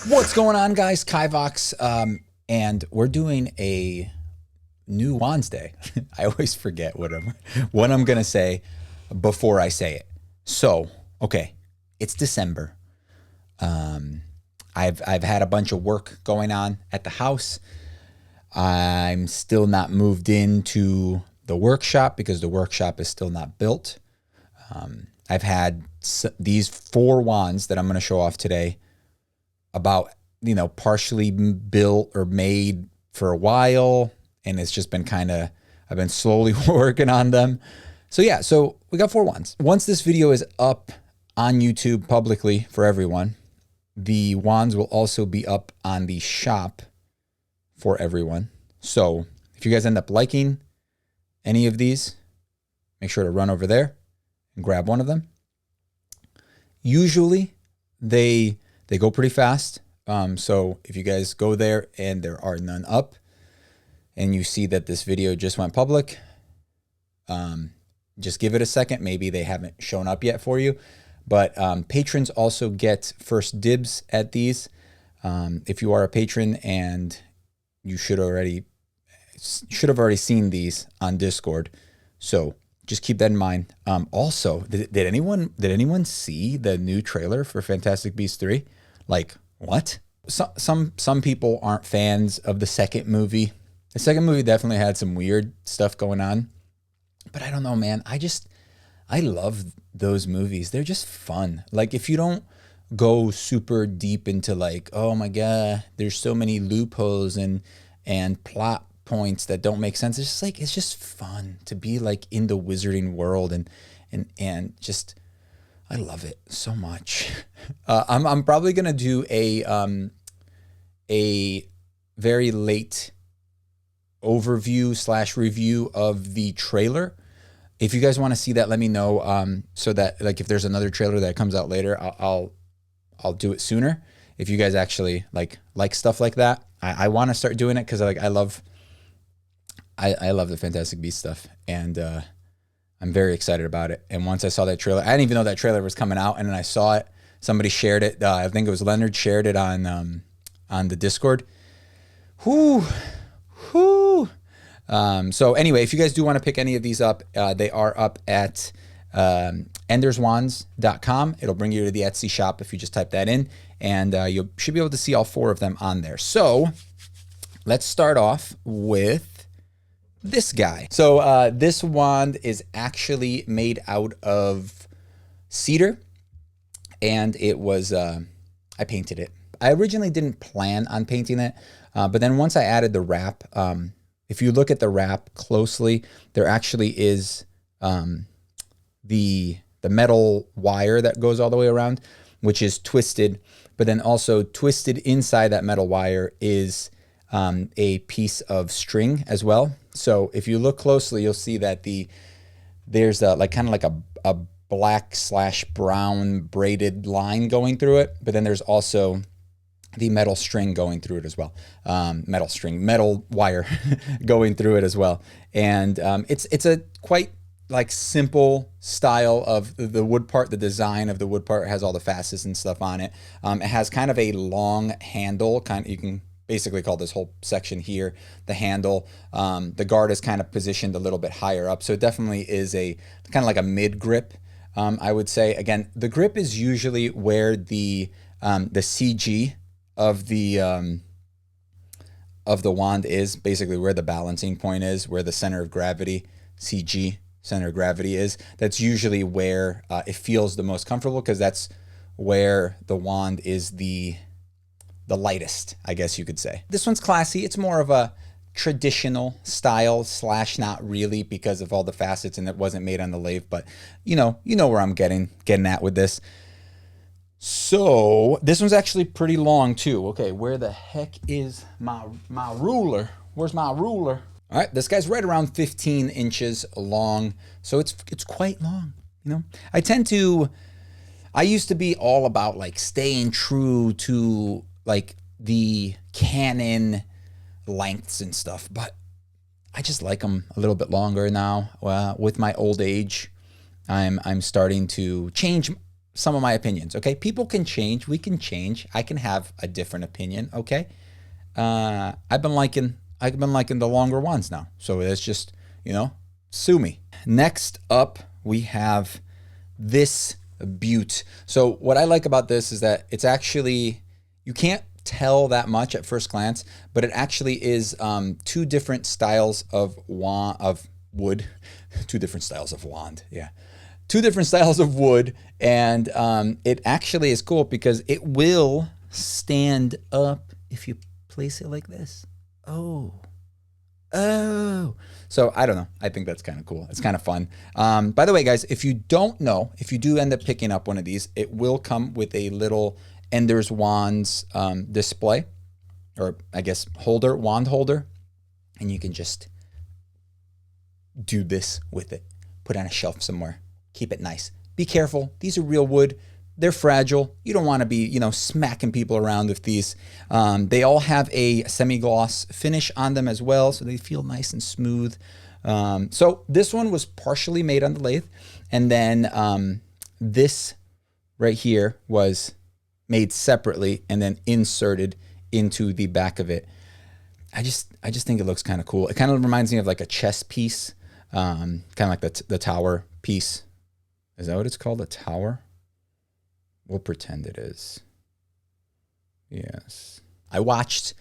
What's going on, guys? Kivox, and we're doing a new WandsDay. I always forget what I'm gonna say before I say it. So, okay, it's December. I've had a bunch of work going on at the house. I'm still not moved into the workshop because the workshop is still not built. I've had these 4 wands that I'm going to show off today about, partially built or made for a while. And it's just been I've been slowly working on them. So yeah, so we got 4 wands. Once this video is up on YouTube publicly for everyone, the wands will also be up on the shop for everyone. So if you guys end up liking any of these, make sure to run over there and grab one of them. Usually they go pretty fast. So if you guys go there and there are none up and you see that this video just went public, just give it a second. Maybe they haven't shown up yet for you. But patrons also get first dibs at these. If you are a patron, and you should have already seen these on Discord. So just keep that in mind. Also, did anyone see the new trailer for Fantastic Beasts 3? Like, what? Some people aren't fans of the second movie. The second movie definitely had some weird stuff going on. But I don't know, man. I love those movies. They're just fun. Like, if you don't go super deep into like, oh my God, there's so many loopholes and plot points that don't make sense. It's just fun to be like in the wizarding world and just, I love it so much. I'm probably gonna do a very late overview / review of the trailer. If you guys want to see that, let me know. So that, like, if there's another trailer that comes out later, I'll do it sooner. If you guys actually like stuff like that, I want to start doing it because I love the Fantastic Beasts stuff, and I'm very excited about it. And once I saw that trailer, I didn't even know that trailer was coming out, and then I saw it. Somebody shared it. I think it was Leonard shared it on the Discord. Whoo. So anyway, if you guys do want to pick any of these up, they are up at enderswands.com. It'll bring you to the Etsy shop if you just type that in, and you should be able to see all 4 of them on there. So let's start off with this guy. So this wand is actually made out of cedar, and it was, I painted it. I originally didn't plan on painting it, but then once I added the wrap, if you look at the wrap closely, there actually is the metal wire that goes all the way around, which is twisted, but then also twisted inside that metal wire is a piece of string as well. So if you look closely, you'll see that there's kind of like a black / brown braided line going through it, but then there's also the metal string going through it as well. Metal wire going through it as well. And it's a quite like simple style of the wood part. The design of the wood part has all the facets and stuff on it. It has kind of a long handle. You can basically call this whole section here the handle. The guard is kind of positioned a little bit higher up. So it definitely is a kind of like a mid grip, I would say. Again, the grip is usually where the CG of the wand is, basically where the balancing point is, where the center of gravity, CG, center of gravity is. That's usually where it feels the most comfortable, because that's where the wand is the lightest, I guess you could say. This one's classy. It's more of a traditional style / not really, because of all the facets, and it wasn't made on the lathe, but you know where I'm getting at with this. So this one's actually pretty long too. Okay, where the heck is my ruler? Where's my ruler? All right, this guy's right around 15 inches long, so it's quite long. I used to be all about like staying true to like the canon lengths and stuff, but I just like them a little bit longer now. With my old age, I'm starting to change some of my opinions. Okay, people can change. We can change. I can have a different opinion. Okay, I've been liking the longer ones now. So it's just, you know, sue me. Next up, we have this butte. So what I like about this is that it's actually, you can't tell that much at first glance, but it actually is two different styles of wood. Two different styles of wand. Yeah. Two different styles of wood, and it actually is cool because it will stand up if you place it like this. Oh. So I don't know. I think that's kind of cool. It's kind of fun. By the way, guys, if you don't know, if you do end up picking up one of these, it will come with a little Ender's Wands display, or I guess holder, wand holder, and you can just do this with it. Put it on a shelf somewhere. Keep it nice. Be careful. These are real wood. They're fragile. You don't want to be, you know, smacking people around with these. They all have a semi-gloss finish on them as well, so they feel nice and smooth. So this one was partially made on the lathe, and then this right here was made separately and then inserted into the back of it. I just think it looks kind of cool. It kind of reminds me of like a chess piece, kind of like the tower piece. Is that what it's called? A tower? We'll pretend it is. Yes. I watched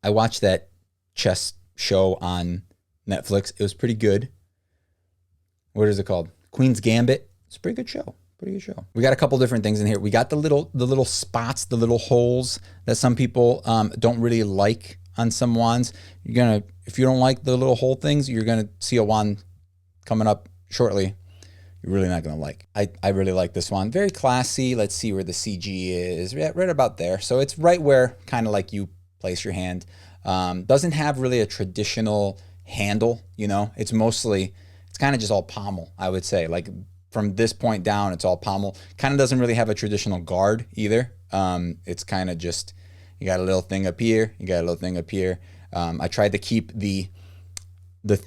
that chess show on Netflix. It was pretty good. What is it called? Queen's Gambit. It's a pretty good show. Pretty good show. We got a couple different things in here. We got the little spots, the little holes that some people don't really like on some wands. If you don't like the little hole things, you're gonna see a wand coming up shortly you're really not gonna like. I really like this one. Very classy. Let's see where the CG is. Right about there. So it's right where kind of like you place your hand. Doesn't have really a traditional handle, you know. It's kind of just all pommel, I would say. Like from this point down, it's all pommel. Kind of doesn't really have a traditional guard either. It's kind of just, you got a little thing up here, you got a little thing up here. I tried to keep the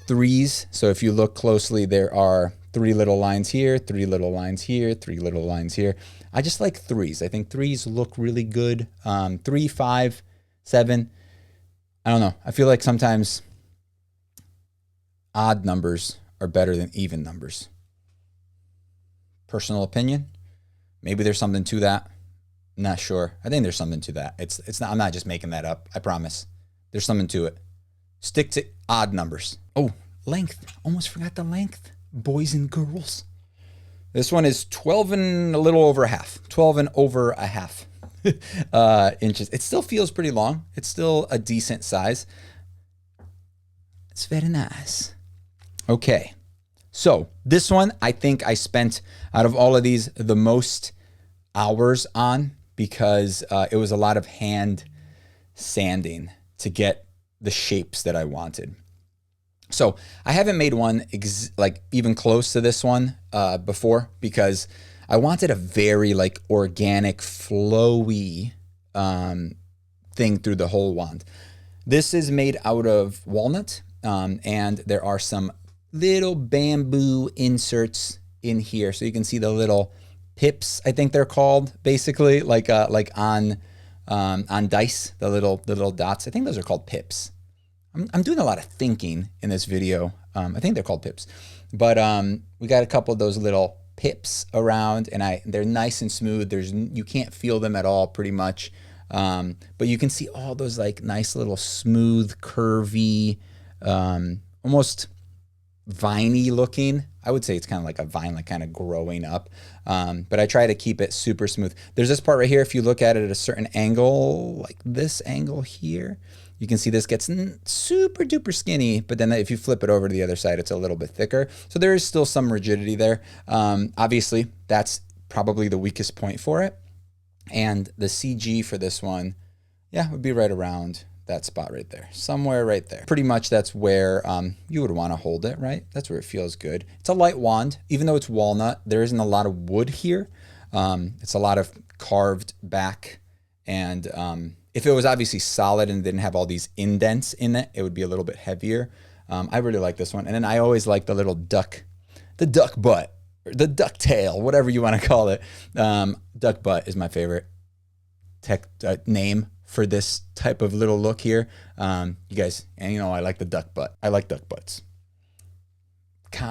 threes. So if you look closely, there are 3 little lines here, 3 little lines here, 3 little lines here. I just like threes. I think threes look really good. 3, 5, 7. I don't know. I feel like sometimes odd numbers are better than even numbers. Personal opinion. Maybe there's something to that. Not sure. I think there's something to that. It's not. I'm not just making that up. I promise. There's something to it. Stick to odd numbers. Oh, length. Almost forgot the length. Boys and girls. This one is 12 and a little over a half. 12 and over a half inches. It still feels pretty long. It's still a decent size. It's very nice. Okay. So this one, I think I spent, out of all of these, the most hours on, because it was a lot of hand sanding to get the shapes that I wanted. So I haven't made one like even close to this one before, because I wanted a very like organic, flowy thing through the whole wand. This is made out of walnut, and there are some little bamboo inserts in here, so you can see the little pips, I think they're called, basically like on dice, the little dots. I think those are called pips. I'm doing a lot of thinking in this video. I think they're called pips, but we got a couple of those little pips around, and they're nice and smooth. You can't feel them at all, pretty much, but you can see all those like nice little smooth, curvy, almost viney looking. I would say it's kind of like a vine, like kind of growing up, but I try to keep it super smooth. There's this part right here. If you look at it at a certain angle, like this angle here, you can see this gets super duper skinny, but then if you flip it over to the other side, it's a little bit thicker. So there is still some rigidity there. Obviously, that's probably the weakest point for it. And the CG for this one, yeah, would be right around that spot right there, somewhere right there. Pretty much that's where you would want to hold it, right? That's where it feels good. It's a light wand, even though it's walnut. There isn't a lot of wood here. It's a lot of carved back, and if it was obviously solid and didn't have all these indents in it, it would be a little bit heavier. I really like this one. And then I always like the little duck butt the ducktail, whatever you want to call it. Duck butt is my favorite name for this type of little look here. You guys, and you know, I like the duck butt. I like duck butts.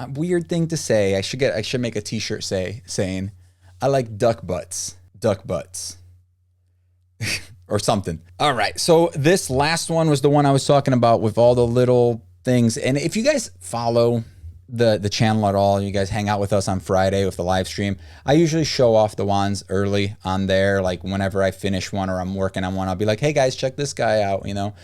Weird thing to say. I should make a t-shirt saying I like duck butts. Duck butts. Or something. All right. So this last one was the one I was talking about with all the little things. And if you guys follow the channel at all, you guys hang out with us on Friday with the live stream, I usually show off the wands early on there. Like whenever I finish one or I'm working on one, I'll be like, hey guys, check this guy out, you know?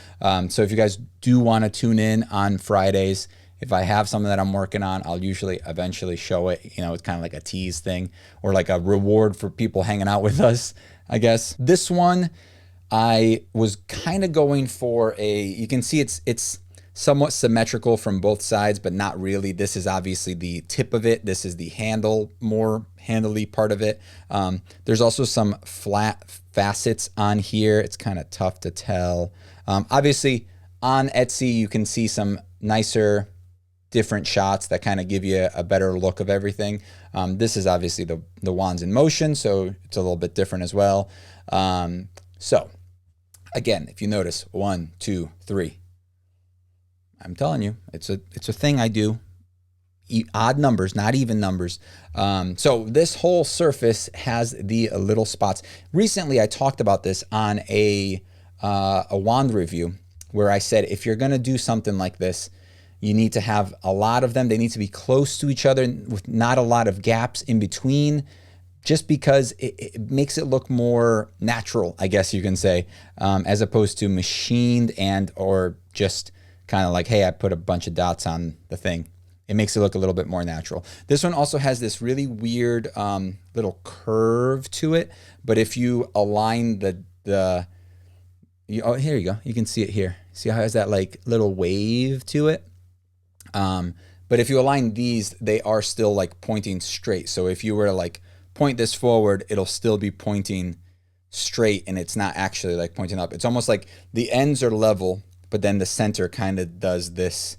So if you guys do want to tune in on Fridays, if I have something that I'm working on, I'll usually eventually show it. You know, it's kind of like a tease thing or like a reward for people hanging out with us, I guess. This one, I was kind of going for you can see it's somewhat symmetrical from both sides, but not really. This is obviously the tip of it. This is the more handly part of it. There's also some flat facets on here. It's kind of tough to tell. Obviously on Etsy, you can see some nicer, different shots that kind of give you a better look of everything. This is obviously the wands in motion, so it's a little bit different as well. So again, if you notice, 1, 2, 3, I'm telling you, it's a thing I do. Odd numbers, not even numbers. So this whole surface has the little spots. Recently, I talked about this on a wand review where I said, if you're gonna do something like this, you need to have a lot of them. They need to be close to each other with not a lot of gaps in between, just because it makes it look more natural, I guess you can say, as opposed to machined or just kind of like, hey, I put a bunch of dots on the thing. It makes it look a little bit more natural. This one also has this really weird little curve to it, but if you align oh, here you go. You can see it here. See how it has that like little wave to it? But if you align these, they are still like pointing straight. So if you were to like point this forward, it'll still be pointing straight and it's not actually like pointing up. It's almost like the ends are level, but then the center kind of does this,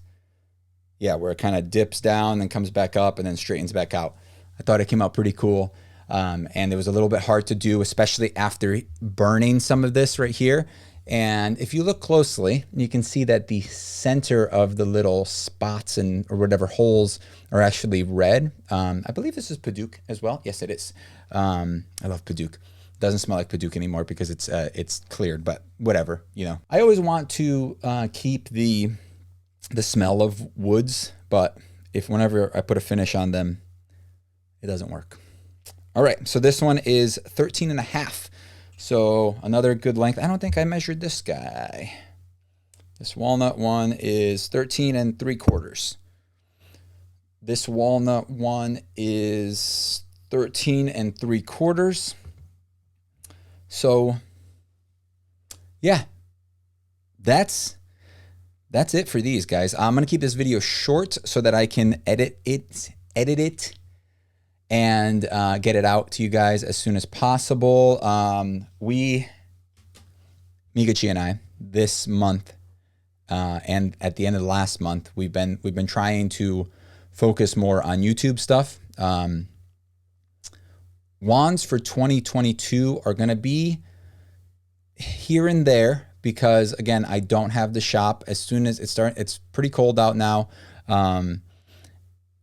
yeah, where it kind of dips down and comes back up and then straightens back out. I thought it came out pretty cool. And it was a little bit hard to do, especially after burning some of this right here. And if you look closely, you can see that the center of the little spots or whatever holes are actually red. I believe this is Padauk as well. Yes, it is. I love Padauk. Doesn't smell like Padauk anymore because it's cleared, but whatever, you know. I always want to keep the smell of woods, but whenever I put a finish on them, it doesn't work. All right, so this one is 13.5. So another good length. I don't think I measured this guy. This walnut one is 13 3/4. This walnut one is 13 3/4. So yeah, that's it for these guys. I'm going to keep this video short so that I can edit it and get it out to you guys as soon as possible. Meekachii and I, this month and at the end of the last month, we've been trying to focus more on YouTube stuff. Wands for 2022 are going to be here and there because, again, I don't have the shop. As soon as it's pretty cold out now.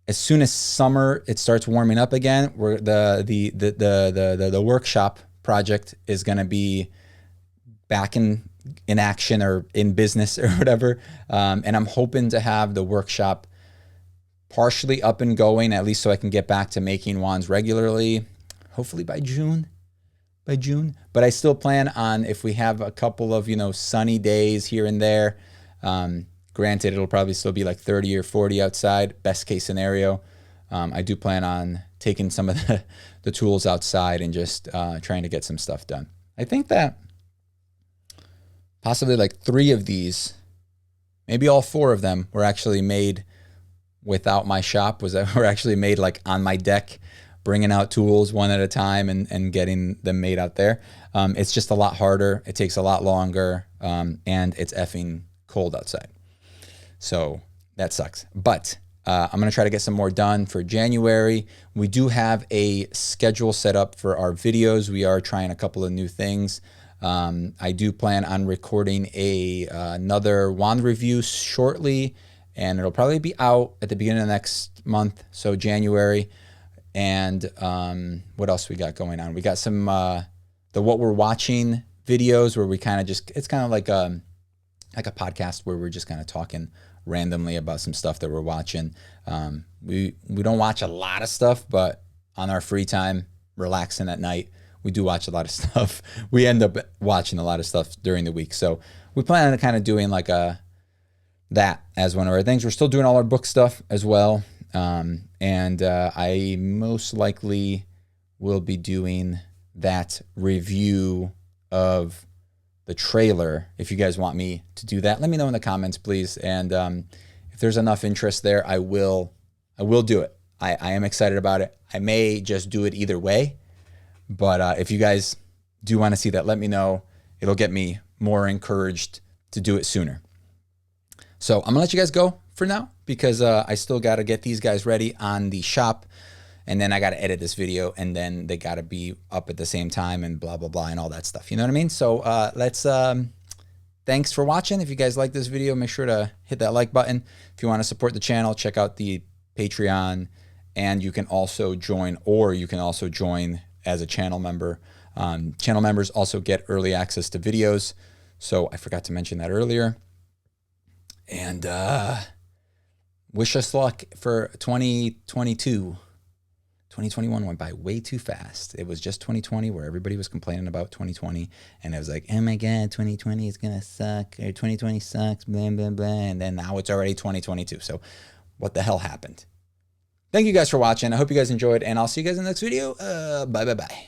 As soon as summer it starts warming up again, the workshop project is going to be back in action or in business or whatever. And I'm hoping to have the workshop partially up and going, at least so I can get back to making wands regularly, hopefully by June. But I still plan on, if we have a couple of, sunny days here and there, granted, it'll probably still be like 30 or 40 outside, best case scenario. I do plan on taking some of the tools outside and just trying to get some stuff done. I think that possibly like 3 of these, maybe all 4 of them were actually made without my shop, were actually made like on my deck, bringing out tools one at a time and getting them made out there. It's just a lot harder. It takes a lot longer, and it's effing cold outside. So that sucks. But I'm going to try to get some more done for January. We do have a schedule set up for our videos. We are trying a couple of new things. I do plan on recording another wand review shortly, and it'll probably be out at the beginning of next month, so January. And what else we got going on? We got some the what we're watching videos where we kind of just, it's kind of like a podcast where we're just kind of talking randomly about some stuff that we're watching. We don't watch a lot of stuff, but on our free time, relaxing at night, we do watch a lot of stuff. We end up watching a lot of stuff during the week. So we plan on kind of doing like that as one of our things. We're still doing all our book stuff as well. And I most likely will be doing that review of the trailer. If you guys want me to do that, let me know in the comments, please. And if there's enough interest there, I will do it. I am excited about it. I may just do it either way, but if you guys do want to see that, let me know. It'll get me more encouraged to do it sooner. So I'm gonna let you guys go for now because I still got to get these guys ready on the shop, and then I got to edit this video, and then they got to be up at the same time and blah, blah, blah, and all that stuff. You know what I mean? So thanks for watching. If you guys like this video, make sure to hit that like button. If you want to support the channel, check out the Patreon, and you can also join as a channel member. Channel members also get early access to videos. So I forgot to mention that earlier. And wish us luck for 2022. 2021 went by way too fast. It was just 2020 where everybody was complaining about 2020. And it was like, oh my God, 2020 is going to suck. Or 2020 sucks, blah, blah, blah. And then now it's already 2022. So what the hell happened? Thank you guys for watching. I hope you guys enjoyed, and I'll see you guys in the next video. Bye, bye, bye.